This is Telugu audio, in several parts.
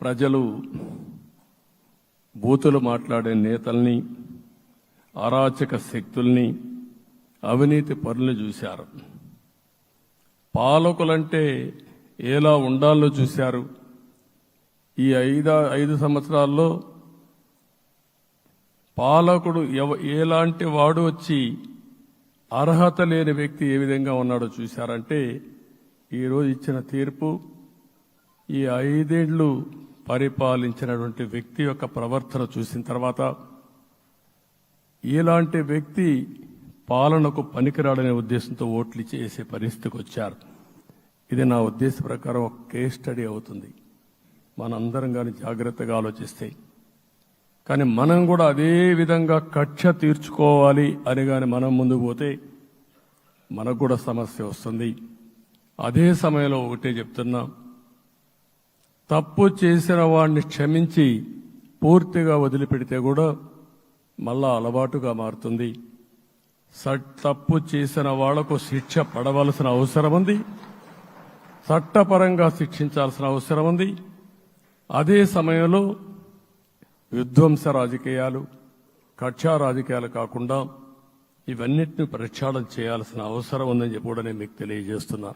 ప్రజలు బూతులు మాట్లాడే నేతల్ని, అరాచక శక్తుల్ని, అవినీతి పరుల్ని చూశారు. పాలకులంటే ఎలా ఉండాలో చూశారు. ఈ 5 సంవత్సరాల్లో పాలకుడు ఎలాంటి వాడు వచ్చి అర్హత లేని వ్యక్తి ఏ విధంగా ఉన్నాడో చూశారంటే ఈరోజు ఇచ్చిన తీర్పు ఈ 5 ఏళ్లు పరిపాలించినటువంటి వ్యక్తి యొక్క ప్రవర్తన చూసిన తర్వాత ఇలాంటి వ్యక్తి పాలనకు పనికిరాడనే ఉద్దేశంతో ఓట్లు చేసే పరిస్థితికి వచ్చారు. ఇది నా ఉద్దేశ ప్రకారం ఒక కేస్ స్టడీ అవుతుంది. మనందరం కానీ జాగ్రత్తగా ఆలోచిస్తే. కానీ మనం కూడా అదే విధంగా కక్ష తీర్చుకోవాలి అని కానీ మనం ముందుకు పోతే మనకు కూడా సమస్య వస్తుంది. అదే సమయంలో ఒకటే చెప్తున్నా, తప్పు చేసిన వాడిని క్షమించి పూర్తిగా వదిలిపెడితే కూడా మళ్ళా అలవాటుగా మారుతుంది. తప్పు చేసిన వాళ్లకు శిక్ష పడవలసిన అవసరం ఉంది, చట్టపరంగా శిక్షించాల్సిన అవసరం ఉంది. అదే సమయంలో విధ్వంస రాజకీయాలు, కక్షా రాజకీయాలు కాకుండా ఇవన్నిటిని ప్రక్షాళన చేయాల్సిన అవసరం ఉందని చెప్పి కూడా నేను మీకు తెలియజేస్తున్నా.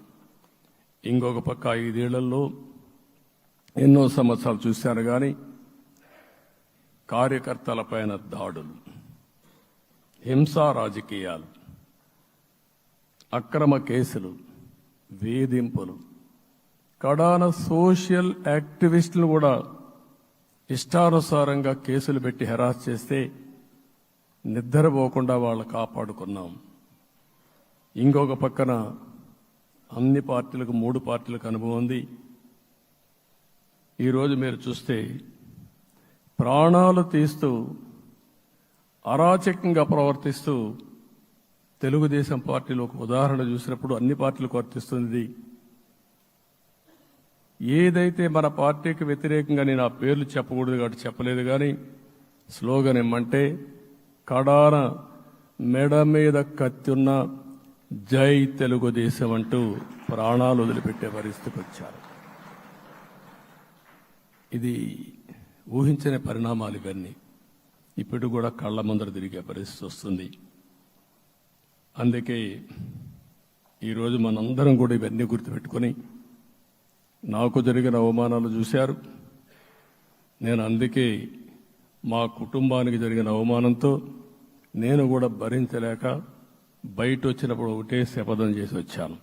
ఇంకొక పక్క 5 ఏళ్లలో ఎన్నో సంవత్సరాలు చూశాను కానీ కార్యకర్తలపైన దాడులు, హింసా రాజకీయాలు, అక్రమ కేసులు, వేధింపులు, కడాన సోషల్ యాక్టివిస్టులు కూడా ఇష్టానుసారంగా కేసులు పెట్టి హెరాస్ చేస్తే నిద్రపోకుండా వాళ్ళు కాపాడుకున్నాం. ఇంకొక పక్కన అన్ని పార్టీలకు 3 పార్టీలకు అనుభవం ఉంది. ఈరోజు మీరు చూస్తే ప్రాణాలు తీస్తూ అరాచకంగా ప్రవర్తిస్తూ తెలుగుదేశం పార్టీలో ఒక ఉదాహరణ చూసినప్పుడు అన్ని పార్టీలకు వర్తిస్తుంది. ఏదైతే మన పార్టీకి వ్యతిరేకంగా నేను ఆ పేర్లు చెప్పకూడదు కాబట్టి చెప్పలేదు, కానీ స్లోగన్ ఏమంటే కడాన మెడ మీద కత్తున్న జై తెలుగుదేశం అంటూ ప్రాణాలు వదిలిపెట్టే పరిస్థితికి వచ్చారు. ఇది ఊహించని పరిణామాలు. ఇవన్నీ ఇప్పుడు కూడా కళ్ళ ముందర తిరిగే పరిస్థితి వస్తుంది. అందుకే ఈరోజు మనందరం కూడా ఇవన్నీ గుర్తుపెట్టుకొని, నాకు జరిగిన అవమానాలు చూశారు. నేను అందుకే మా కుటుంబానికి జరిగిన అవమానంతో నేను కూడా భరించలేక బయట వచ్చినప్పుడు ఒకటే శపథం చేసి వచ్చాను.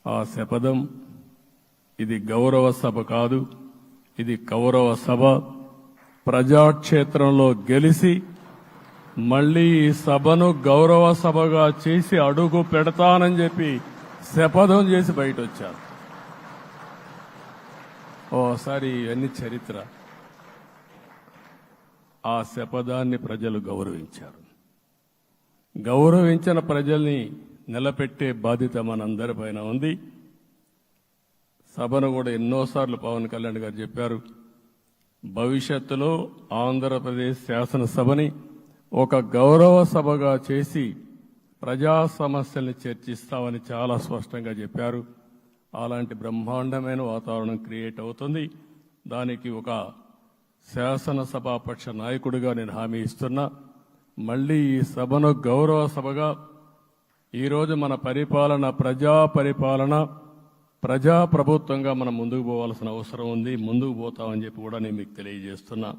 ఆ శపథం, ఇది గౌరవ సభ కాదు, ఇది కౌరవ సభ. ప్రజాక్షేత్రంలో గెలిచి మళ్లీ ఈ సభను గౌరవ సభగా చేసి అడుగు పెడతానని చెప్పి శపథం చేసి బయట వచ్చాను. ఓసారి ఇవన్నీ చరిత్ర. ఆ శపథాన్ని ప్రజలు గౌరవించారు. గౌరవించిన ప్రజల్ని నిలబెట్టే బాధ్యత మనందరిపైన ఉంది. సభను కూడా ఎన్నోసార్లు పవన్ కళ్యాణ్ గారు చెప్పారు, భవిష్యత్తులో ఆంధ్రప్రదేశ్ శాసనసభని ఒక గౌరవ సభగా చేసి ప్రజా సమస్యల్ని చర్చిస్తామని చాలా స్పష్టంగా చెప్పారు. అలాంటి బ్రహ్మాండమైన వాతావరణం క్రియేట్ అవుతుంది. దానికి ఒక శాసనసభాపక్ష నాయకుడిగా నేను హామీ ఇస్తున్నా. మళ్లీ ఈ సభను గౌరవ సభగా, ఈరోజు మన పరిపాలన ప్రజా పరిపాలన, ప్రజా ప్రభుత్వంగా మనం ముందుకు పోవాల్సిన అవసరం ఉంది. ముందుకు పోతామని చెప్పి కూడా నేను మీకు తెలియజేస్తున్నా.